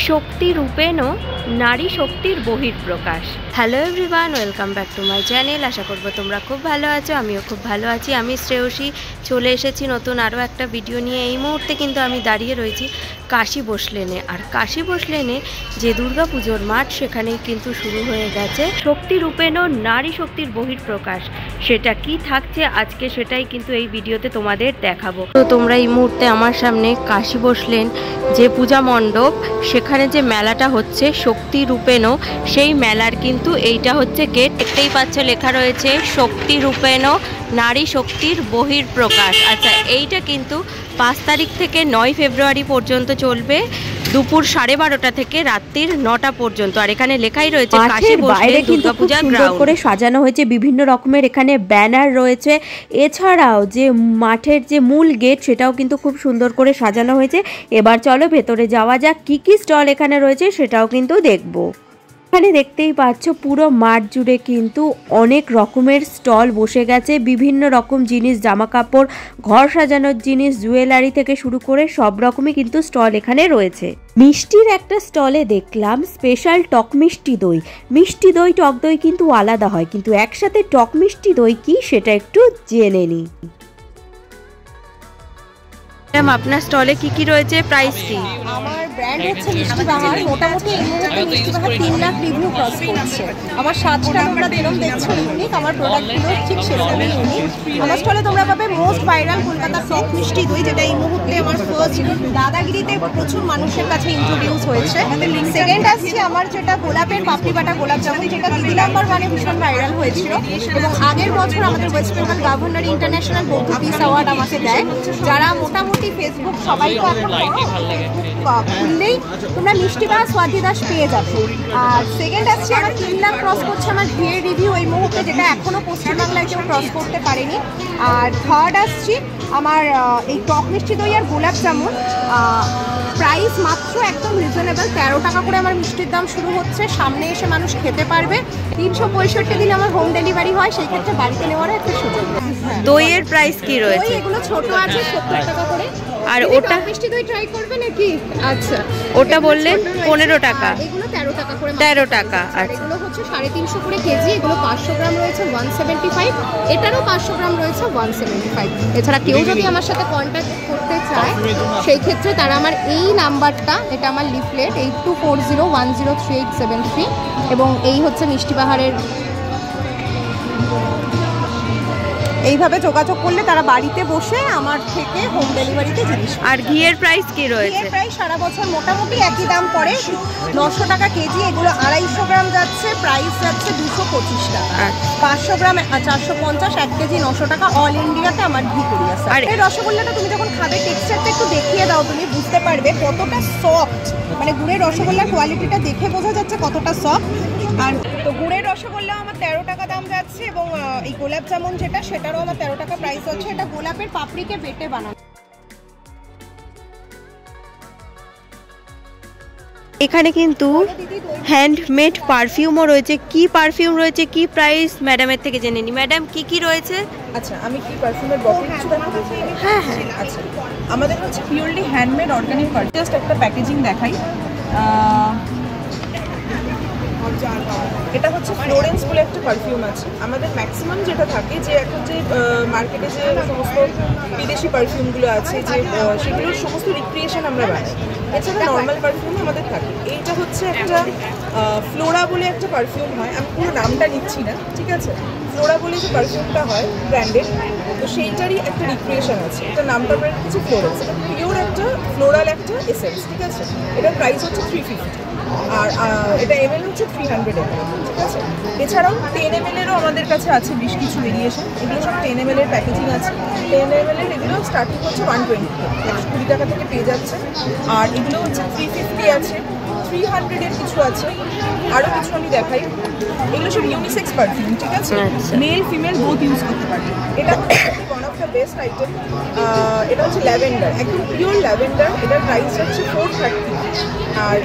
শক্তি রূপেণ নারী শক্তির বহিঃপ্রকাশ। Hello everyone, welcome back to my channel. আশা করব তোমরা খুব ভালো আছো, আমিও খুব ভালো আছি। আমি শ্রেয়সী চলে এসেছি নতুন আরও একটা ভিডিও নিয়ে। এই মুহূর্তে কিন্তু আমি দাঁড়িয়ে রয়েছি কাশী বসলেনে। আর কাশী বসলেনে যে দুর্গা পুজোর মাঠ, সেখানেই কিন্তু শুরু হয়ে গেছে শক্তি রূপেণ নারী শক্তির বহিঃপ্রকাশ। সেটা কি থাকছে আজকে, সেটাই কিন্তু এই ভিডিওতে তোমাদের দেখাবো। তো তোমরা এই মুহূর্তে আমার সামনে কাশী বসলেন যে পূজা মণ্ডপ, সেখানে যে মেলাটা হচ্ছে শক্তি রূপেণ, সেই মেলার কিন্তু এইটা হচ্ছে গেট। দেখতেই পাচ্ছ লেখা রয়েছে শক্তি রূপেণ নারী শক্তির বহিঃপ্রকাশ। আচ্ছা, এইটা কিন্তু 5 তারিখ থেকে 9 ফেব্রুয়ারি পর্যন্ত চলবে, দুপুর 12:30 থেকে রাত্রির 9টা পর্যন্ত। আর এখানে লেখাই রয়েছে কাশী বসলেন দুর্গাপূজা গ্রাউন্ড। করে সাজানো হয়েছে বিভিন্ন রকমের, এখানে ব্যানার রয়েছে। এছাড়াও যে মাঠের যে মূল গেট, সেটাও কিন্তু খুব সুন্দর করে সাজানো হয়েছে। এবার চলো ভেতরে যাওয়া যাক, কি কি স্টল এখানে রয়েছে সেটাও কিন্তু দেখবো। এখানে দেখতেই পাচ্ছ পুরো মাঠ জুড়ে কিন্তু অনেক রকমের স্টল বসে গেছে। বিভিন্ন রকম জিনিস, জামা কাপড়, ঘর সাজানোর জিনিস, জুয়েলারি থেকে শুরু করে সব রকমই কিন্তু স্টল এখানে রয়েছে। মিষ্টির একটা স্টলে দেখলাম স্পেশাল টক মিষ্টি দই। মিষ্টি দই টক দই কিন্তু আলাদা হয়, কিন্তু একসাথে টক মিষ্টি দই কি সেটা একটু জেনে নিই। ম্যাম, আপনার স্টলে কি কি রয়েছে, প্রাইস কি? আমার ব্র্যান্ড হচ্ছে মিষ্টি বাহার। মোটামুটি এই মুহূর্তে মিষ্টি বাহার 3 লাখ রিভিউ ক্রস করছে। আমার সাজটা তোমরা যেরকম দেখছো ইউনিক, আমার প্রোডাক্টগুলো ঠিক সেরকমই ইউনিক। আমার স্টলে তোমরা পাবে মোস্ট ভাইরাল কলকাতার টক মিষ্টি দই, যেটা এই মুহূর্তে আমার ফার্স্ট দাদাগিরিতে প্রচুর মানুষের কাছে ইন্ট্রোডিউস হয়েছে। সেকেন্ড আসছে আমার যেটা গোলাপের পাপড়ি বাটা গোলাপ জামুন, যেটা দিদি নাম্বার 1-এ ভীষণ ভাইরাল হয়েছিল এবং আগের বছর আমাদের ওয়েস্ট বেঙ্গল গভর্নর ইন্টারন্যাশনাল বৌদ্ধ পিস অ্যাওয়ার্ড আমাকে দেয়। যারা মোটামুটি ফেসবুক সবাই তো এখন খুললেই তোমরা মিষ্টি বাহার স্বাতি দাস পেয়ে যাবে। আর সেকেন্ড আসছে আমার 3 লাখ ক্রস করছে আমার ঘিয়ের রিভিউ এই মুহূর্তে, যেটা এখনো পশ্চিমবাংলায় কেউ ক্রস করতে পারেনি। আর থার্ড আসছি আমার এই টক মিষ্টি দই আর গোলাপ জামুন। প্রাইস মাত্র একদম রিজনেবল, 13 টাকা করে আমার মিষ্টির দাম শুরু হচ্ছে। সামনে এসে মানুষ খেতে পারবে। 365 দিন আমার হোম ডেলিভারি হয়, সেই ক্ষেত্রে বাড়িতে নেওয়ারও একটা সুযোগ। দইয়ের প্রাইস কি রয়েছে? এগুলো ছোট আছে 70 টাকা করে। আর ওটা মিষ্টি দই ট্রাই করবে নাকি? আচ্ছা, ওটা বললেন 15 টাকা। এগুলো 13 টাকা করে। 13 টাকা। আর এগুলো হচ্ছে 350 করে কেজি। এগুলো 500 গ্রাম রয়েছে 175, এটারও 500 গ্রাম রয়েছে 175। এছাড়া কেউ যদি আমার সাথে কন্ট্যাক্ট করতে চায়, সেই ক্ষেত্রে তারা আমার এই নাম্বারটা, এটা আমার লিফলেট 8240103873, এবং এই হচ্ছে মিষ্টি বাহারের, এইভাবে যোগাযোগ করলে তারা বাড়িতে বসে আমার থেকে হোম ডেলিভারিতে জিনিস। আর ঘিয়ের প্রাইস কি রয়েছে? ঘিয়ের প্রাইস সারা বছর মোটামুটি একই দাম পড়ে, 900 টাকা কেজি। এগুলো 250 গ্রাম যাচ্ছে, প্রাইস যাচ্ছে 225 টাকা। 500 গ্রাম 450, 1 কেজি 900 টাকা। অল ইন্ডিয়াতে আমার ঘি কুরিয়ার। আর এই রসগোল্লাটা তুমি যখন খাবে, টেক্সচারটা একটু দেখিয়ে দাও, তুমি বুঝতে পারবে কতটা সফট। মানে গুড়ের রসগোল্লার কোয়ালিটিটা দেখে বোঝা যাচ্ছে কতটা সফট। আর তো গুড়ের রসগোল্লা আমার 13 টাকা দাম যাচ্ছে, এবং এই গোলাপ জামুন যেটা, সেটারও আমার 13 টাকা প্রাইস হচ্ছে। এটা গোলাপের পাপড়িকে বেটে বানানো। এখানে কিন্তু হ্যান্ডমেড পারফিউমও রয়েছে। কি পারফিউম রয়েছে, কি প্রাইস ম্যাডামের থেকে জেনে নি। ম্যাডাম, কি কি রয়েছে? আচ্ছা, আমি কি পারফিউমের বটল কিছু দেখাবো? হ্যাঁ হ্যাঁ। আচ্ছা, আমাদের হচ্ছে purely handmade organic perfume. Just একটা প্যাকেজিং দেখাই। এটা হচ্ছে ফ্লোরেন্স বলে একটা পারফিউম আছে। আমাদের ম্যাক্সিমাম যেটা থাকে, যে এখন যে মার্কেটে যে সমস্ত বিদেশি পারফিউমগুলো আছে, যে সেগুলোর সমস্ত রিক্রিয়েশন আমরা বানাই। এছাড়া নর্মাল পারফিউম আমাদের থাকে। এইটা হচ্ছে একটা ফ্লোরা বলে একটা পারফিউম হয়, আমি পুরো নামটা নিচ্ছি না, ঠিক আছে। ফ্লোরা বলে যে পারফিউমটা হয় ব্র্যান্ডেড, তো সেইটারই একটা রিক্রিয়েশন আছে। এটা নামটা আমরা হচ্ছে ফ্লোরেন্স। এটা পিওর একটা ফ্লোরাল একটা এসেন্স, ঠিক আছে। এটার প্রাইস হচ্ছে 350, আর এটা ml হচ্ছে 300 ml, ঠিক আছে। এছাড়াও 10 ml এরও আমাদের কাছে আছে বেশ কিছু ভেরিয়েশন। এগুলো সব 10 ml এর প্যাকেজিং আছে। 10 ml এর এগুলো স্টার্টিং হচ্ছে 120, 120 টাকা থেকে পেয়ে যাচ্ছে। আর এগুলো হচ্ছে 350 আছে, 300 এর কিছু আছে, আরও কিছু আমি দেখাই। এগুলো সব ইউনিসেক্স পারফিউম, ঠিক আছে। মেল ফিমেল বোথ ইউজ করতে পারবে। এটা one of the best item. এটা হচ্ছে ল্যাভেন্ডার, একদম পিওর ল্যাভেন্ডার। এটার প্রাইস হচ্ছে 430, আর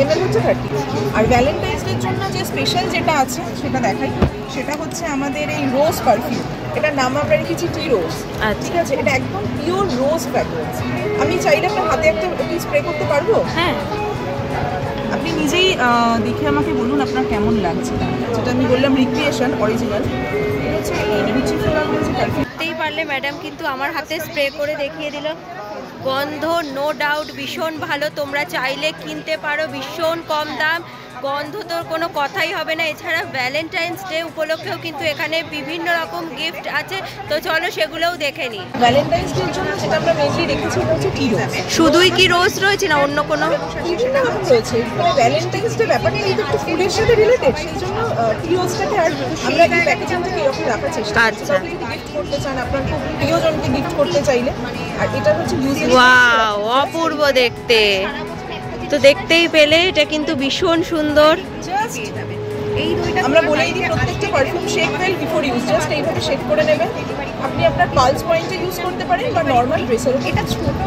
ml হচ্ছে 30। আর ভ্যালেন্টাইন্স ডের জন্য যে স্পেশাল যেটা আছে সেটা দেখাই। সেটা হচ্ছে আমাদের এই রোজ পারফিউম। এটার নাম আমরা রেখেছি টি রোজ, ঠিক আছে। এটা একদম পিওর রোজ ফ্র্যাগ্রেন্স। আমি চাইলে আপনার হাতে একটা স্প্রে করতে পারবো? হ্যাঁ। আপনি নিজেই দেখে আমাকে বলুন আপনার কেমন লাগছে। যেটা আমি বললাম রিক্রিয়েশন অরিজিনাল, এটা হচ্ছে রুচি ফ্লেভার যে পারফিউম। দেখতেই পারলে ম্যাডাম কিন্তু আমার হাতে স্প্রে করে দেখিয়ে দিল। গন্ধ নো ডাউট ভীষণ ভালো, তোমরা চাইলে কিনতে পারো, ভীষণ কম দাম, গন্ধ তোর কোনো কথাই হবে না। এছাড়া ভ্যালেন্টাইন্স ডে উপলক্ষেও কিন্তু এখানে বিভিন্ন রকম গিফট আছে, তো চলো সেগুলোও দেখে নিই। ভ্যালেন্টাইন্স ডের জন্য যেটা আমরা মেনলি রেখেছি এটা হচ্ছে টি রোজ। শুধুই কি রোজ রয়েছে না অন্য কোনো? বিভিন্ন রকম রয়েছে, মানে ভ্যালেন্টাইন্স ডে ব্যাপারটা কিন্তু একটু ফুলের সাথে রিলেটেড, সেই জন্য টি রোজটাকে আর আমরা এই প্যাকেজিংটাকে এরকম রাখার চেষ্টা করছি। আচ্ছা, গিফট করতে চান আপনার খুব প্রিয়জনকে গিফট করতে চাইলে, আর এটা হচ্ছে ওয়াও অপূর্ব দেখতে। তো দেখতেই পেলে এটা কিন্তু ভীষণ সুন্দর। আমরা বলেই দিই প্রত্যেকটা perfume shake well before use, just এইভাবে শেক করে নেবেন। আপনি আপনার পালস পয়েন্টে ইউজ করতে পারেন বা নর্মাল ড্রেসের এটা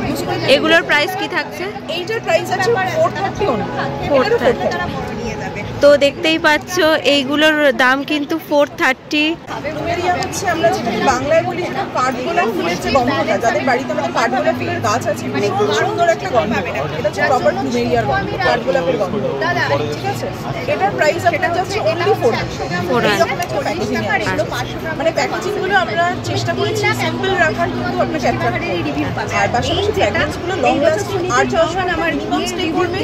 ইউজ করতে। এগুলোর প্রাইস কি থাকছে? এইটার প্রাইস আছে 430 অনলি। 430 তো দেখতেই পাচ্ছ এইগুলোর দাম কিন্তু 430। প্লুমেরিয়া হচ্ছে আমরা যেটাকে বাংলায় বলি কাঠগোলাপ ফুলের যে গন্ধটা, যাদের বাড়িতে আমাদের কাঠগোলাপ ফুলের গাছ আছে, খুব সুন্দর একটা গন্ধ, এটা হচ্ছে প্রপার প্লুমেরিয়ার গন্ধ, কাঠগোলাপের গন্ধ, ঠিক আছে। এটার প্রাইস আপনার যাচ্ছে অনলি 400। মানে প্যাকেজিং গুলো আমরা চেষ্টা করেছি সিম্পল রাখার, কিন্তু আপনাকে আর পাশাপাশি ফ্র্যাগরেন্স গুলো লং লাস্টিং, 8 বছর আমার মিনিমাম স্টে করবে।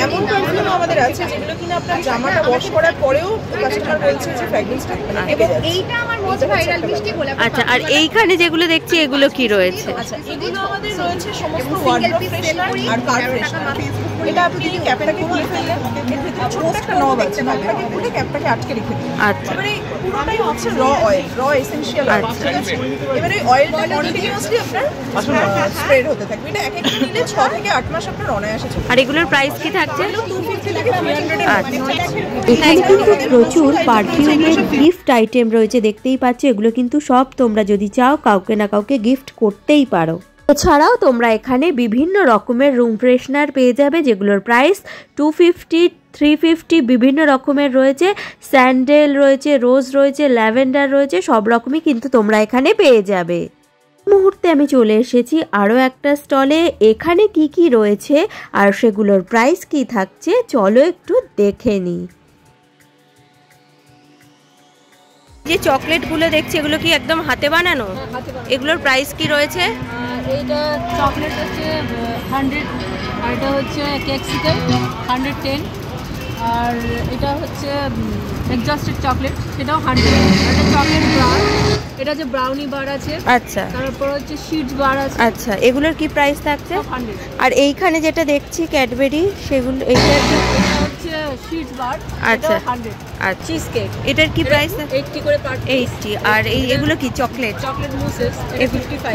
এমন পারফিউম আমাদের আছে যেগুলো কিনা আপনার জামাটা ওয়াশ করার পরেও কাস্টমার বলছে যে ফ্র্যাগরেন্সটা থেকে যাচ্ছে। এইটা আমার মোস্ট ভাইরাল মিষ্টি গোলাপ। আচ্ছা, আর এইখানে যেগুলো দেখছি এগুলো কি রয়েছে? আচ্ছা, এগুলো আমাদের রয়েছে সমস্ত ওয়ার্ডরোব ফ্রেশনার আর কার ফ্রেশনার। এটা আপনি ক্যাপটাকে খুলে ফেললেন, এর ভিতরে ছোট্ট একটা নব আছে, নবটাকে খুলে ক্যাপটাকে আটকে রেখে দিন। আচ্ছা, এবারে পুরোটাই হচ্ছে র অয়েল, র এসেনশিয়াল অয়েল, ঠিক আছে। এবারে অয়েলটা কন্টিনিউয়াসলি আপনার স্প্রেড হতে থাকবে। এটা এক একটা নিলে 6 থেকে 8 মাস আপনার অনায়াসে চলবে। আর এগুলোর প্রাইস কি থাকছে? 250 থেকে 300 এর মধ্যে। এখানে কিন্তু প্রচুর পারফিউমের গিফট আইটেম রয়েছে, দেখতেই পাচ্ছ। এগুলো কিন্তু সব তোমরা যদি চাও কাউকে না কাউকে গিফট করতেই পারো। এছাড়াও তোমরা এখানে বিভিন্ন রকমের রুম ফ্রেশনার পেয়ে যাবে, যেগুলোর প্রাইস 250, 350 বিভিন্ন রকমের রয়েছে। স্যান্ডেল রয়েছে, রোজ রয়েছে, ল্যাভেন্ডার রয়েছে, সব রকমই কিন্তু তোমরা এখানে পেয়ে যাবে। মুহূর্তে আমি চলে এসেছি আরও একটা স্টলে। এখানে কি কি রয়েছে আর সেগুলোর প্রাইস কি থাকছে চলো একটু দেখে নিই। যে চকলেটগুলো দেখছি এগুলো কি একদম হাতে বানানো? এগুলোর প্রাইস কি রয়েছে? এইটা চকলেট হচ্ছে 100, আর এটা হচ্ছে কেকসিকাল 110, আর এটা হচ্ছে এক্সস্টেড চকলেট, সেটাও 100। এটা চকলেট বার, এটা যে ব্রাউনি বার আছে, আচ্ছা, তারপর হচ্ছে শিটস বার আছে। আচ্ছা, এগুলোর কি প্রাইস থাকছে? 100। আর এইখানে যেটা দেখছি ক্যাডবেরি, সেগুলো এইটা হচ্ছে শিটস বার, আচ্ছা, 100। আর চিজ কেক, এটার কি প্রাইস? 80 করে পার 80। আর এই এগুলো কি চকলেট? চকলেট মুসেস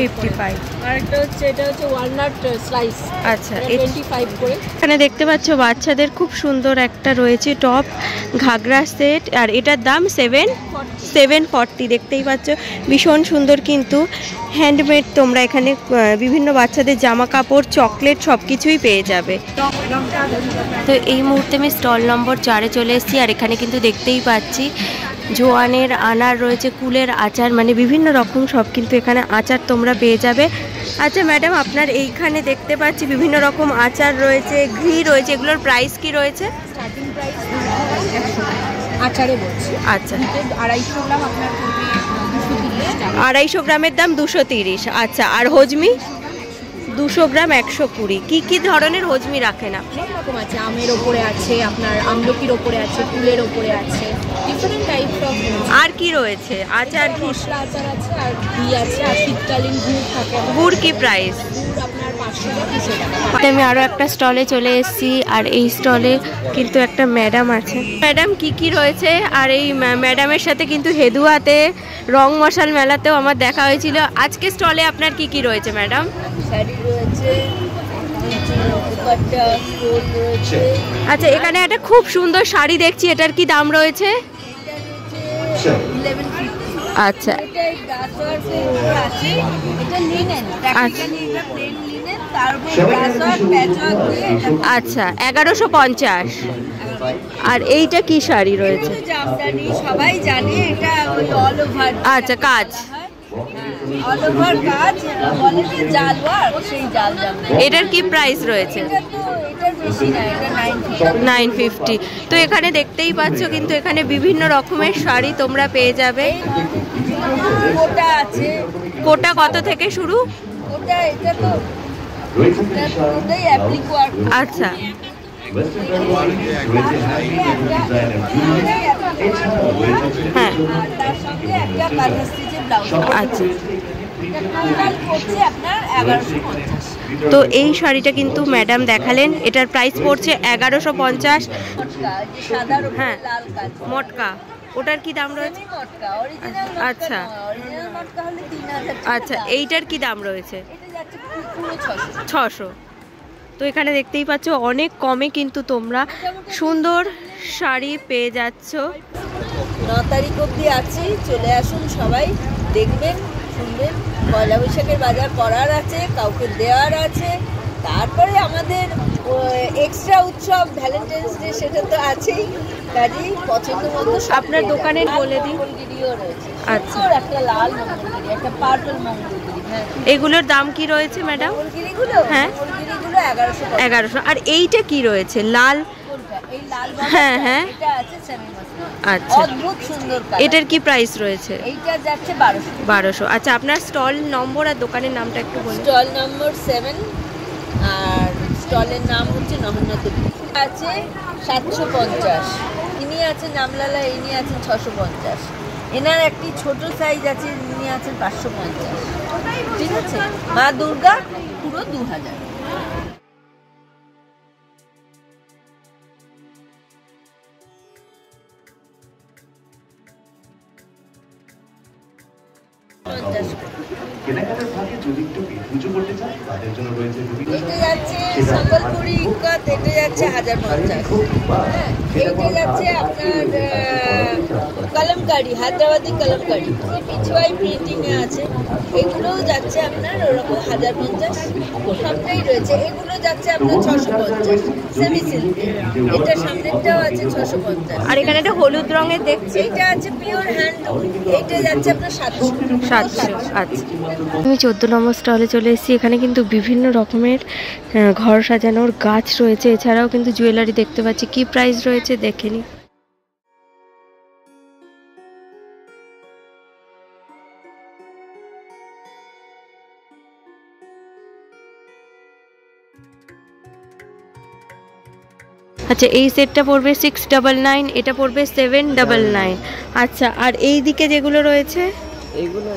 55। আর একটা হচ্ছে এটা হচ্ছে ওয়ালনাট স্লাইস, আচ্ছা, 25 করে। এখানে দেখতে পাচ্ছ বাচ্চাদের খুব সুন্দর একটা রয়েছে টপ ঘাগরা সেট, আর এটার দাম 740। দেখতেই পাচ্ছ ভীষণ সুন্দর, কিন্তু হ্যান্ডমেড। তোমরা এখানে বিভিন্ন বাচ্চাদের জামা কাপড়, চকলেট সব কিছুই পেয়ে যাবে। তো এই মুহূর্তে আমি স্টল নম্বর 4-এ চলে এসেছি, আর এখানে কিন্তু দেখতেই পাচ্ছি জোয়ানের আনার রয়েছে, কুলের আচার, মানে বিভিন্ন রকম সব কিন্তু এখানে আচার তোমরা পেয়ে যাবে। আচ্ছা ম্যাডাম, আপনার এইখানে দেখতে পাচ্ছি বিভিন্ন রকম আচার রয়েছে, ঘি রয়েছে, এগুলোর প্রাইস কি রয়েছে? স্টার্টিং প্রাইস আচারে বলছি। আচ্ছা, 250 গ্রাম আপনার পড়বে 230 টাকা। 250 গ্রামের দাম 230। আচ্ছা, আর হজমি 200 গ্রাম 120। কি কি ধরনের হজমি রাখেন আপনি? অনেক রকম আছে, আমের ওপরে আছে, আপনার আমলকির ওপরে আছে, ফুলের ওপরে আছে, ডিফারেন্ট টাইপ অফ। আর কি রয়েছে? আচার কি? মশলা আচার আছে, আর ঘি আছে, আর শীতকালীন গুড় থাকে। গুড় কি প্রাইস? গুড় আপনার 500 টাকা 200 টাকা। আমি আরো একটা স্টলে চলে এসেছি, আর এই স্টলে কিন্তু একটা ম্যাডাম আছে। ম্যাডাম কি কি রয়েছে? আর এই ম্যাডামের সাথে কিন্তু হেদুয়াতে রং মশাল মেলাতেও আমার দেখা হয়েছিল। আজকে স্টলে আপনার কি কি রয়েছে ম্যাডাম? শাড়ি রয়েছে, দুপাট্টা, স্টোল রয়েছে। আচ্ছা, এখানে একটা খুব সুন্দর শাড়ি দেখছি, এটার কি দাম রয়েছে? 1150। আচ্ছা, এটা গাছওয়ার্কের উপর আছে, এটা লিনেন, প্র্যাকটিক্যালি এটা প্লেন লিনেন, তার উপর গাছওয়ার্ক প্যাচওয়ার্ক দিয়ে এটা। আচ্ছা, 1150। আর এইটা কি শাড়ি রয়েছে? জামদানি সবাই জানে, এটা ওই অল ওভার। আচ্ছা, কাজ, অল ওভার কাজ বলে যে জাল ওয়ার্ক, সেই জাল জামদানি। এটার কি প্রাইস রয়েছে? এটা তো এটার বেশি না, এটা 950। 950। তো এখানে দেখতেই পাচ্ছ কিন্তু এখানে বিভিন্ন রকমের শাড়ি তোমরা পেয়ে যাবে। কোটা আছে। কোটা কত থেকে শুরু? কোটা এটা তো পুরোটাই অ্যাপ্লিক ওয়ার্ক। আচ্ছা হ্যাঁ তার সঙ্গে একটা কাঁথা স্টিচের ব্লাউজ। আচ্ছা। টোটাল পড়ছে আপনার 1150। তো এই শাড়িটা কিন্তু ম্যাডাম দেখালেন, এটার প্রাইস পড়ছে 1150। মটকা, যে সাদার উপরে হ্যাঁ। লাল কাজ। মটকা, ওটার কি দাম রয়েছে? সেমি মটকা, অরিজিনাল মটকা আচ্ছা। নয়। অরিজিনাল মটকা হলে 3000 টাকা। আচ্ছা, এইটার কি দাম রয়েছে? এটা যাচ্ছে পুরো 600। 600। তো এখানে দেখতেই পাচ্ছ অনেক কমে কিন্তু তোমরা সুন্দর শাড়ি পেয়ে যাচ্ছ। 9 তারিখ অবধি আছি, চলে আসুন সবাই, দেখবেন শুনবেন। পয়লা বৈশাখের বাজার করার আছে, কাউকে দেওয়ার আছে। তারপরে আমাদের এক্সট্রা উৎসব ভ্যালেন্টাইন্স ডে, সেটা তো আছেই। কাজেই পছন্দ মতো আপনার দোকানের বলে দিন। মঙ্গলগিরিও রয়েছে। আচ্ছা। সুন্দর একটা লাল মঙ্গলগিরি, একটা পার্পল মঙ্গলগিরি। হ্যাঁ, এগুলোর দাম কি রয়েছে ম্যাডাম? মঙ্গলগিরিগুলো, হ্যাঁ। মঙ্গলগিরিগুলো 1100। 1100। আর এইটা কি রয়েছে লাল? কোনটা? এই লাল হ্যাঁ, বালাটা? হ্যাঁ। এটা আছে সেমি মাসলিন। আচ্ছা, অদ্ভুত সুন্দর কালার। এটার কি প্রাইস রয়েছে? এইটা যাচ্ছে 1200। 1200। আচ্ছা, আপনার স্টল নম্বর আর দোকানের নামটা একটু বলুন। স্টল নম্বর 7 আর স্টলের নাম হচ্ছে নহন্যদেবী। আছে 750। ইনি আছেন নামলালা, ইনি আছেন 650। এনার একটি ছোট সাইজ আছে, ইনি আছেন 550। ঠিক আছে, মা দুর্গা পুরো 2000। কেনাকাটার ফাঁকে যদি একটু পুজো করতে চান তাদের জন্য রয়েছে এটা যাচ্ছে সম্বলপুরি ইক্কত, এটা যাচ্ছে 1050। হ্যাঁ, এইটা যাচ্ছে আপনার কলমকারি, হায়দ্রাবাদি কলমকারি, পিছুয়াই প্রিন্টিং এ আছে। এগুলোও যাচ্ছে আপনার ওরকম 1050। সবটাই রয়েছে। এগুলো যাচ্ছে আপনার 650 সেমি সিল্ক। এটা সামনেরটাও আছে 650। আর এখানে একটা হলুদ রঙের দেখছি, এইটা আছে পিওর হ্যান্ডলুম, এইটা যাচ্ছে আপনার 700। 700। আচ্ছা, আমি 14 নম্বর স্টলে চলে এসেছি। এখানে কিন্তু বিভিন্ন রকমের ঘর সাজানোর গাছ রয়েছে, এছাড়াও কিন্তু জুয়েলারি দেখতে পাচ্ছি। কি প্রাইস রয়েছে দেখে নিই। আচ্ছা, এই সেটটা পড়বে 699, এটা পড়বে 799। আচ্ছা, আর এই দিকে যেগুলো রয়েছে এগুলো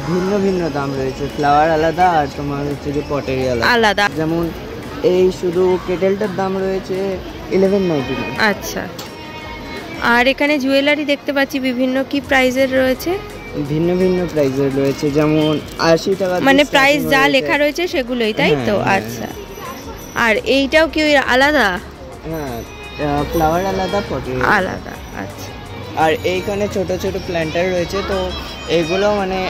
ভিন্ন ভিন্ন দাম রয়েছে, ফ্লাওয়ার আলাদা আর তোমার হচ্ছে যে পটেরি আলাদা। আলাদা। যেমন এই শুধু কেটেলটার দাম রয়েছে 1199। আচ্ছা, আর এখানে জুয়েলারি দেখতে পাচ্ছি বিভিন্ন। কি প্রাইজের রয়েছে? ভিন্ন ভিন্ন প্রাইসের রয়েছে, যেমন 80 টাকা মানে প্রাইস যা লেখা রয়েছে সেগুলোই, তাই তো? হ্যাঁ, হ্যাঁ। আচ্ছা, আর এইটাও কি ওই আলাদা? হ্যাঁ, ফ্লাওয়ার আলাদা, পটেরি আলাদা। আচ্ছা, আর এইখানে ছোট ছোট প্ল্যান্টার রয়েছে, তো এগুলো মানে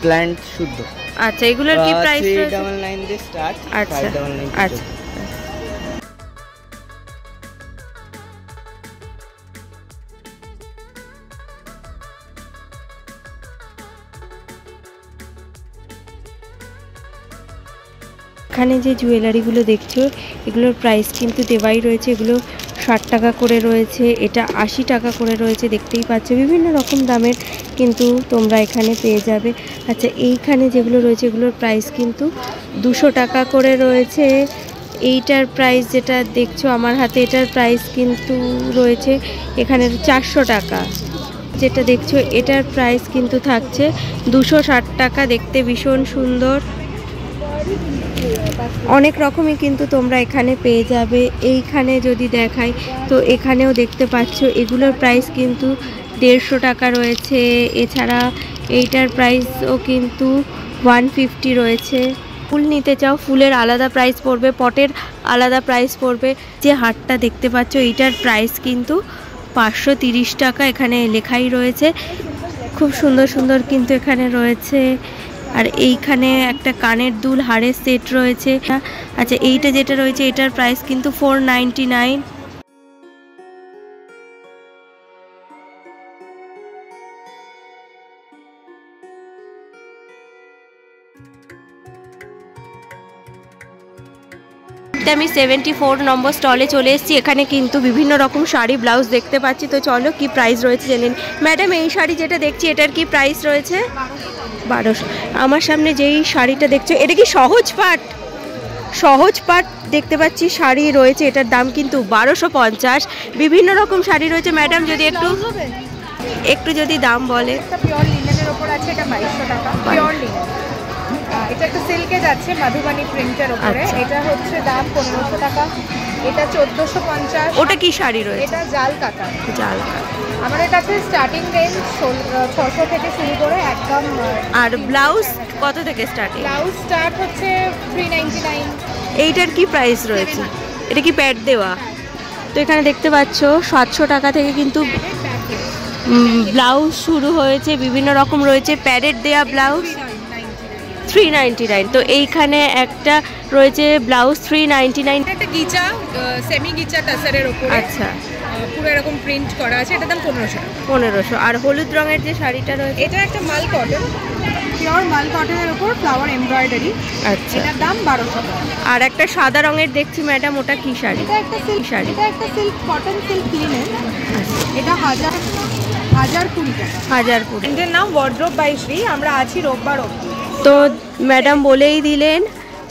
প্ল্যান্ট শুদ্ধ। আচ্ছা, এগুলোর কি প্রাইস রয়েছে? 399 দিয়ে স্টার্ট। আচ্ছা 599। আচ্ছা। এখানে যে জুয়েলারিগুলো দেখছো এগুলোর প্রাইস কিন্তু দেওয়াই রয়েছে। এগুলো 60 টাকা করে রয়েছে, এটা 80 টাকা করে রয়েছে। দেখতেই পাচ্ছ বিভিন্ন রকম দামের কিন্তু তোমরা এখানে পেয়ে যাবে। আচ্ছা, এইখানে যেগুলো রয়েছে এগুলোর প্রাইস কিন্তু 200 টাকা করে রয়েছে। এইটার প্রাইস যেটা দেখছো আমার হাতে, এটার প্রাইস কিন্তু রয়েছে এখানে 400 টাকা। যেটা দেখছো এটার প্রাইস কিন্তু থাকছে 260 টাকা। দেখতে ভীষণ সুন্দর, অনেক রকমই কিন্তু তোমরা এখানে পেয়ে যাবে। এইখানে যদি দেখাই তো এখানেও দেখতে পাচ্ছ এগুলোর প্রাইস কিন্তু 150 টাকা রয়েছে। এছাড়া এইটার প্রাইসও কিন্তু 150 রয়েছে। ফুল নিতে চাও, ফুলের আলাদা প্রাইস পড়বে, পটের আলাদা প্রাইস পড়বে। যে হারটা দেখতে পাচ্ছ এইটার প্রাইস কিন্তু 530 টাকা, এখানে লেখাই রয়েছে। খুব সুন্দর সুন্দর কিন্তু এখানে রয়েছে। আর এইখানে একটা কানের দুল হারের সেট রয়েছে। আচ্ছা, এইটা যেটা রয়েছে এটার প্রাইস কিন্তু 499। মুহূর্তে আমি 74 নম্বর স্টলে চলে এসেছি। এখানে কিন্তু বিভিন্ন রকম শাড়ি ব্লাউজ দেখতে পাচ্ছি। তো চলো কি প্রাইস রয়েছে জেনে নিন। ম্যাডাম এই শাড়ি যেটা দেখছি এটার কি প্রাইস রয়েছে? 1200। আমার সামনে যেই শাড়িটা দেখছো এটা কি সহজ পাট? সহজ পাট দেখতে পাচ্ছি শাড়ি রয়েছে, এটার দাম কিন্তু 1250। বিভিন্ন রকম শাড়ি রয়েছে। ম্যাডাম যদি একটু যদি দাম বলে। একটা পিওর লিনেনের ওপর আছে, এটা 2200 টাকা পিওর লিনেন। এটা একটা সিল্কে যাচ্ছে মাধুবানি প্রিন্টের ওপরে, এটা হচ্ছে দাম 1500 টাকা। এটা 1450। ওটা কি শাড়ি রয়েছে? এটা জাল কাটা। জাল কাটা। আমাদের কাছে স্টার্টিং রেঞ্জ 600 থেকে শুরু করে একদম। আর ব্লাউজ কত থেকে স্টার্টিং? ব্লাউজ স্টার্ট হচ্ছে 399। এইটার কি প্রাইস রয়েছে? এটা কি প্যাড দেওয়া? তো এখানে দেখতে পাচ্ছ 700 টাকা থেকে কিন্তু ব্লাউজ শুরু হয়েছে, বিভিন্ন রকম রয়েছে। প্যাডেড দেয়া ব্লাউজ 399। তো এইখানে একটা রয়েছে ব্লাউজ 399। একটা গিচা সেমি গিচা টাসারের উপরে, আচ্ছা, পুরো এরকম প্রিন্ট করা আছে, এটার দাম 1500। 1500। আর হলুদ রঙের যে শাড়িটা রয়েছে এটা একটা মাল কটন, পিওর মাল কটনের উপর ফ্লাওয়ার এমব্রয়ডারি। আচ্ছা, এটার দাম 1200 টাকা। আর একটা সাদা রঙের দেখছি ম্যাডাম, ওটা কি শাড়ি? এটা একটা সিল্ক শাড়ি, এটা একটা সিল্ক কটন সিল্ক লিনেন। এটা 1020 টাকা। 1020। এটার নাম ওয়ার্ড্রোব বাই শ্রী। আমরা আছি রোববার অবধি। তো ম্যাডাম বলেই দিলেন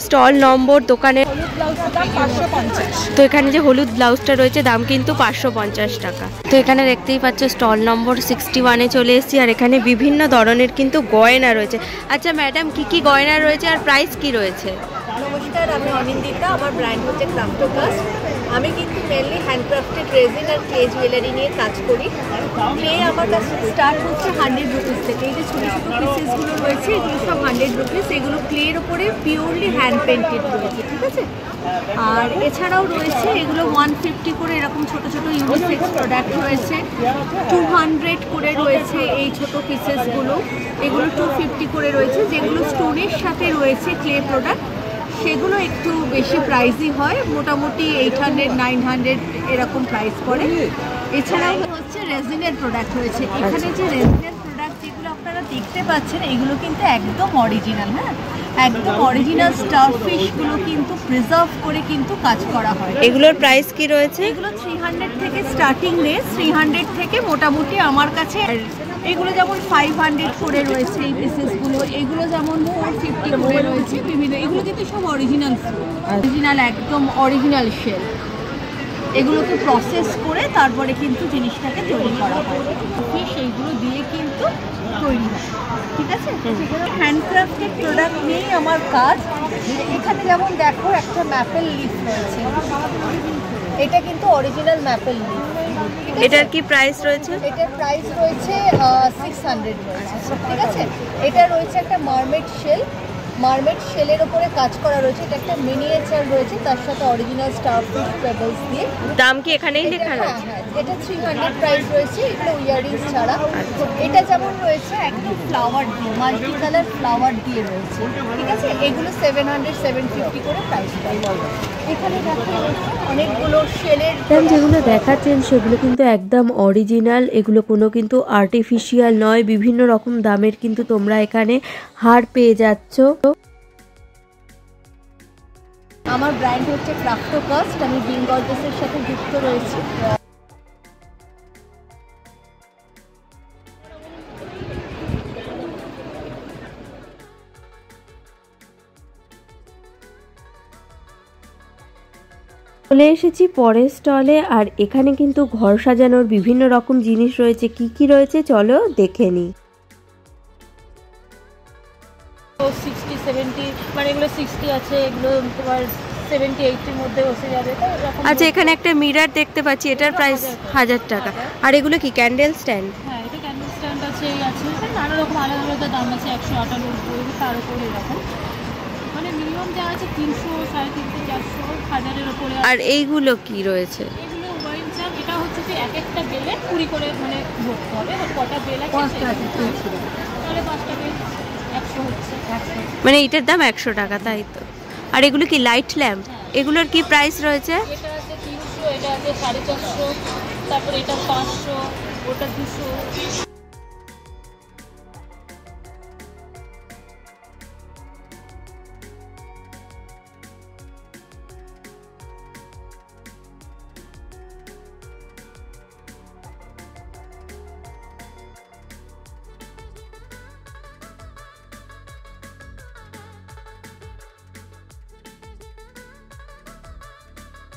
স্টল নম্বর দোকানে। হলুদ ব্লাউজের দাম 550। তো এখানে যে হলুদ ব্লাউজটা রয়েছে দাম কিন্তু 550 টাকা। তো এখানে দেখতেই পাচ্ছ স্টল নম্বর 61-এ চলে এসেছি। আর এখানে বিভিন্ন ধরনের কিন্তু গয়না রয়েছে। আচ্ছা ম্যাডাম, কি কি গয়না রয়েছে আর প্রাইস কি রয়েছে? নমস্কার, আমি অনিন্দিতা। আমার ব্র্যান্ড হচ্ছে ক্রাফটোকাস্ট। আমি কিন্তু মেনলি হ্যান্ডক্রাফটেড রেজিন আর ক্লে জুয়েলারি নিয়ে কাজ করি। ক্লে আমার কাছে স্টার্ট হচ্ছে 100 রুপিস থেকে। এই যে ছোটো ছোটো পিসেসগুলো রয়েছে এগুলো সব 100 রুপিস। এগুলো ক্লের ওপরে পিওরলি হ্যান্ড পেন্টেড রয়েছে, ঠিক আছে। আর এছাড়াও রয়েছে এগুলো 150 করে এরকম ছোটো ছোটো ইউনিসেক্স প্রোডাক্ট রয়েছে। 200 করে রয়েছে এই ছোটো পিসেসগুলো। এগুলো 250 করে রয়েছে। যেগুলো স্টোনের সাথে রয়েছে ক্লে প্রোডাক্ট সেগুলো একটু বেশি প্রাইসই হয়, মোটামুটি 800-900 এরকম প্রাইস পড়ে। এছাড়াও হচ্ছে রেজিনের প্রোডাক্ট রয়েছে। এখানে যে রেজিনের প্রোডাক্ট যেগুলো আপনারা দেখতে পাচ্ছেন এগুলো কিন্তু একদম অরিজিনাল, হ্যাঁ একদম অরিজিনাল স্টারফিশগুলো কিন্তু প্রিজার্ভ করে কিন্তু কাজ করা হয়। এগুলোর প্রাইস কি রয়েছে? এগুলো 300 থেকে স্টার্টিং রেঞ্জ, 300 থেকে মোটামুটি আমার কাছে। এগুলো যেমন 500 করে রয়েছে এই পিসেসগুলো, এগুলো যেমন 450 করে রয়েছে বিভিন্ন। এগুলো কিন্তু সব অরিজিনাল একদম অরিজিনাল শেল। এগুলোকে প্রসেস করে তারপরে কিন্তু জিনিসটাকে তৈরি করা হয়, সেইগুলো দিয়ে কিন্তু তৈরি হয়, ঠিক আছে। হ্যান্ডক্রাফটেড প্রোডাক্ট নিয়েই আমার কাজ। এখানে যেমন দেখো একটা ম্যাপেল লিফ রয়েছে, এটা কিন্তু অরিজিনাল ম্যাপেল লিফ। এটার কি প্রাইস রয়েছে? এটার প্রাইস রয়েছে 600 রয়েছে, ঠিক আছে। এটা রয়েছে একটা মারমেড শেলের উপরে কাজ করা রয়েছে। এটা একটা মিনিয়েচার রয়েছে, তার সাথে অরিজিনাল স্টারফিশ পেবলস দিয়ে। দাম কি এখানেই লেখা আছে? হ্যাঁ, এটা 300 প্রাইস রয়েছে। এগুলো ইয়ারিংস ছাড়া। এটা যেমন রয়েছে একদম ফ্লাওয়ার দিয়ে, মাল্টি কালার ফ্লাওয়ার দিয়ে রয়েছে, ঠিক আছে। এগুলো 700-750 করে প্রাইস পাই। এখানে দেখো অনেকগুলো শেলের যেগুলো দেখাচ্ছেন সেগুলো কিন্তু একদম অরিজিনাল, এগুলো কোনো কিন্তু আর্টিফিশিয়াল নয়। বিভিন্ন রকম দামের কিন্তু তোমরা এখানে হার পেয়ে যাচ্ছ। আমার ব্র্যান্ড হচ্ছে ক্রাফটোকাস্ট। আমি বিং গর্জেসের সাথে যুক্ত রয়েছি। চলে এসেছি পরের স্টলে। আর এখানে কিন্তু ঘর সাজানোর বিভিন্ন রকম জিনিস রয়েছে। কি কি রয়েছে চলো দেখে নিই। 60-70 মানে এগুলো 60 আছে, এগুলো তোমার 70-80 মধ্যে বসে যাবে। তো এরকম। আচ্ছা, এখানে একটা মিরার দেখতে পাচ্ছি, এটার প্রাইস 1000 টাকা। আর এগুলো কি ক্যান্ডেল স্ট্যান্ড? হ্যাঁ, এটা ক্যান্ডেল স্ট্যান্ড আছে, এই আছে, নানা রকম আলাদা আলাদা দাম আছে। 198 তার উপরে এরকম, মানে মিনিমাম যা আছে 300, 350, 400, 1000-এর উপরে। আর এইগুলো কি রয়েছে? এগুলো ওয়াইন চাপ। এটা হচ্ছে যে এক একটা বেলে 20 করে মানে ধরতে হবে। কটা বেল আছে তাহলে 5টা বেল 100 হচ্ছে। মানে এটার দাম 100 টাকা, তাই তো। আর এগুলো কি লাইট ল্যাম্প? এগুলোর কি প্রাইস রয়েছে? এটা আছে 300, এটা আছে 450, তারপর এটা 500, ওটা 200।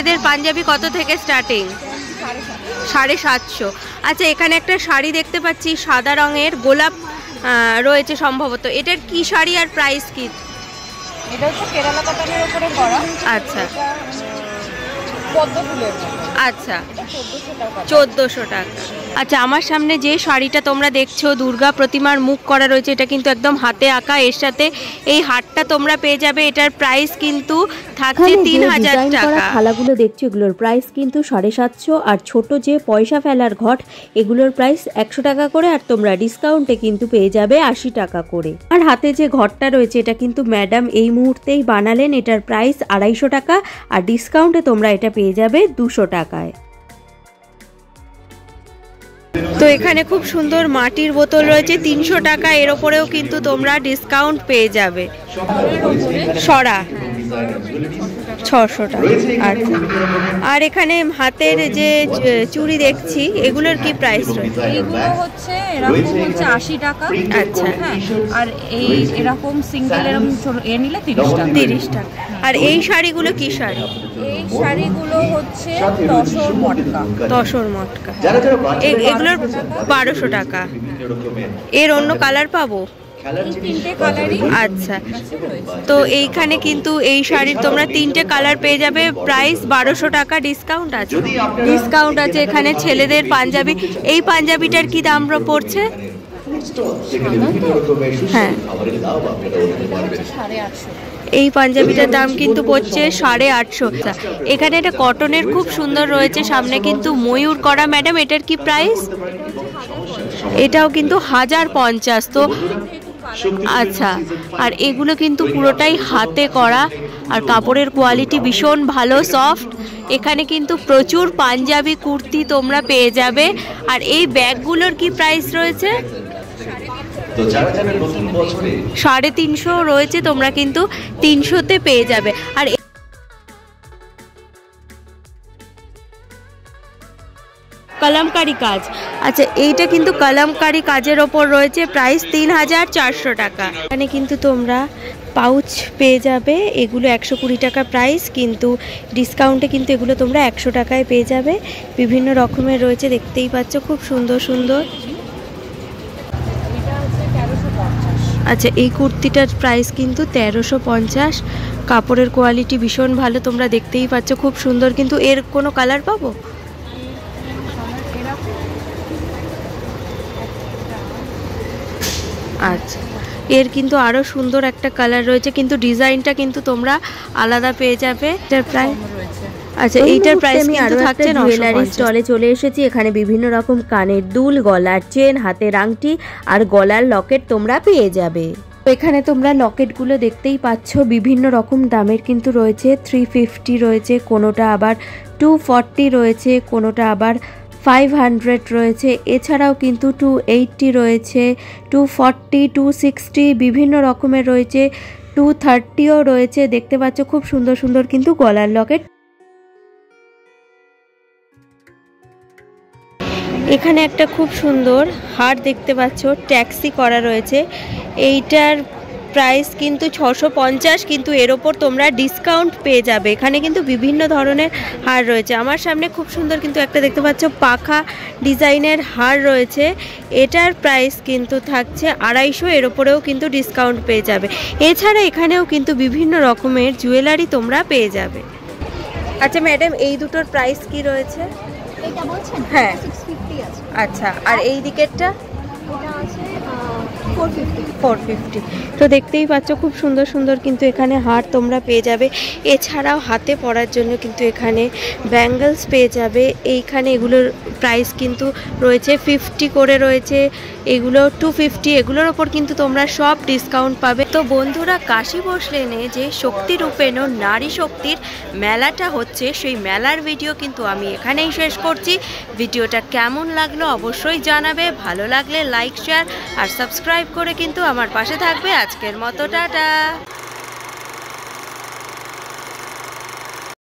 এদের পাঞ্জাবি কত থেকে স্টার্টিং? 750। আচ্ছা, এখানে একটা শাড়ি দেখতে পাচ্ছি সাদা রঙের, গোলাপ রয়েছে সম্ভবত। এটার কি শাড়ি আর প্রাইস কি? এটা হচ্ছে কেরালা কটনের উপরে করা। আচ্ছা পদ্ম ফুলের। আচ্ছা, 1400 টাকা। আচ্ছা, আমার সামনে যে শাড়িটা তোমরা দেখছো দুর্গা প্রতিমার মুখ করা রয়েছে, এটা কিন্তু একদম হাতে আঁকা। এর সাথে এই হারটা তোমরা পেয়ে যাবে। এটার প্রাইস কিন্তু থাকছে 3000 টাকা। থালাগুলো দেখছো, এগুলোর প্রাইস কিন্তু 750। আর ছোট যে পয়সা ফেলার ঘট, এগুলোর প্রাইস 100 টাকা করে। আর তোমরা ডিসকাউন্টে কিন্তু পেয়ে যাবে 80 টাকা করে। আর হাতে যে ঘরটা রয়েছে, এটা কিন্তু ম্যাডাম এই মুহূর্তেই বানালেন। এটার প্রাইস 250 টাকা। আর ডিসকাউন্টে তোমরা এটা পেয়ে যাবে 200 টাকায়। তো এখানে খুব সুন্দর মাটির বোতল রয়েছে 300 টাকা। এর ওপরেও কিন্তু তোমরা ডিসকাউন্ট পেয়ে যাবে। সরা 600 টাকা। আচ্ছা, আর এখানে হাতের যে চুড়ি দেখছি, এগুলোর কি প্রাইস রয়েছে? এইগুলো হচ্ছে এরকম হচ্ছে 80 টাকা। আচ্ছা, হ্যাঁ, আর এই এরকম সিঙ্গেল এরকম এ নিলে 30 টাকা। 30 টাকা। আর এই শাড়িগুলো কি শাড়ি? এই শাড়িগুলো হচ্ছে তসর মটকা। তসর মটকা। এগুলোর 1200 টাকা। এর অন্য কালার পাবো? আচ্ছা, তো এইখানে কিন্তু এই শাড়ির তোমরা 3টে কালার পেয়ে যাবে। প্রাইস 1200 টাকা। ডিসকাউন্ট আছে? ডিসকাউন্ট আছে। এখানে ছেলেদের পাঞ্জাবি, এই পাঞ্জাবিটার কি দাম পড়ছে? হ্যাঁ, এই পাঞ্জাবিটার দাম কিন্তু পড়ছে 850। এখানে একটা কটনের খুব সুন্দর রয়েছে, সামনে কিন্তু ময়ূর করা। ম্যাডাম, এটার কি প্রাইস? এটাও কিন্তু 1050। তো আচ্ছা, আর এগুলো কিন্তু পুরোটাই হাতে করা, আর কাপড়ের কোয়ালিটি ভীষণ ভালো, সফট। এখানে কিন্তু প্রচুর পাঞ্জাবি কুর্তি তোমরা পেয়ে যাবে। আর এই ব্যাগগুলোর কি প্রাইস রয়েছে? 350 রয়েছে। তোমরা কিন্তু 300-তে পেয়ে যাবে। আর কলমকারি কাজ। আচ্ছা, এইটা কিন্তু কলমকারি কাজের ওপর রয়েছে। প্রাইস 3400 টাকা। এখানে কিন্তু তোমরা পাউচ পেয়ে যাবে। এগুলো 120 টাকা প্রাইস, কিন্তু ডিসকাউন্টে কিন্তু এগুলো তোমরা 100 টাকায় পেয়ে যাবে। বিভিন্ন রকমের রয়েছে, দেখতেই পাচ্ছ খুব সুন্দর সুন্দর। আচ্ছা, এই কুর্তিটার প্রাইস কিন্তু 1350। কাপড়ের কোয়ালিটি ভীষণ ভালো, তোমরা দেখতেই পাচ্ছ খুব সুন্দর। কিন্তু এর কোনো কালার পাবো? আচ্ছা, এর কিন্তু আরো সুন্দর একটা কালার রয়েছে, কিন্তু ডিজাইনটা কিন্তু তোমরা আলাদা পেয়ে যাবে। এটার প্রাইস আচ্ছা, এইটার প্রাইস কিন্তু থাকছে 950। জুয়েলারি স্টলে চলে এসেছি। এখানে বিভিন্ন রকম কানের দুল, গলার চেন, হাতের আংটি আর গলার লকেট তোমরা পেয়ে যাবে। এখানে তোমরা লকেটগুলো দেখতেই পাচ্ছ, বিভিন্ন রকম দামের কিন্তু রয়েছে। 350 রয়েছে, কোনোটা আবার 240 রয়েছে, কোনোটা আবার 500 রয়েছে। এছাড়াও কিন্তু 280 রয়েছে, 240, 260 বিভিন্ন রকমের রয়েছে, 230ও রয়েছে। দেখতে পাচ্ছ খুব সুন্দর সুন্দর কিন্তু গলার লকেট। এখানে একটা খুব সুন্দর হার দেখতে পাচ্ছ, ট্যাক্সি করা রয়েছে। এইটার প্রাইস কিন্তু 650, কিন্তু এর ওপর তোমরা ডিসকাউন্ট পেয়ে যাবে। এখানে কিন্তু বিভিন্ন ধরনের হার রয়েছে। আমার সামনে খুব সুন্দর কিন্তু একটা দেখতে পাচ্ছ পাখা ডিজাইনের হার রয়েছে। এটার প্রাইস কিন্তু থাকছে 250, এর ওপরেও কিন্তু ডিসকাউন্ট পেয়ে যাবে। এছাড়া এখানেও কিন্তু বিভিন্ন রকমের জুয়েলারি তোমরা পেয়ে যাবে। আচ্ছা ম্যাডাম, এই দুটোর প্রাইস কি রয়েছে? এটা বলছেন? হ্যাঁ, 650 আছে। আচ্ছা, আর এই দিকেরটা? এটা আছে 450। 450। তো দেখতেই পাচ্ছ খুব সুন্দর সুন্দর কিন্তু এখানে হার তোমরা পেয়ে যাবে। এছাড়াও হাতে পরার জন্য কিন্তু এখানে ব্যাঙ্গলস পেয়ে যাবে। এইখানে এগুলোর প্রাইস কিন্তু রয়েছে 50 করে রয়েছে, এগুলো 250। এগুলোর ওপর কিন্তু তোমরা সব ডিসকাউন্ট পাবে। তো বন্ধুরা, কাশী বোস লেনে যে শক্তি রূপেণ নারী শক্তির মেলাটা হচ্ছে, সেই মেলার ভিডিও কিন্তু আমি এখানেই শেষ করছি। ভিডিওটা কেমন লাগলো অবশ্যই জানাবে। ভালো লাগলে লাইক, শেয়ার আর সাবস্ক্রাইব করে কিন্তু আমার পাশে থাকবে। আজকের মতো টাটা।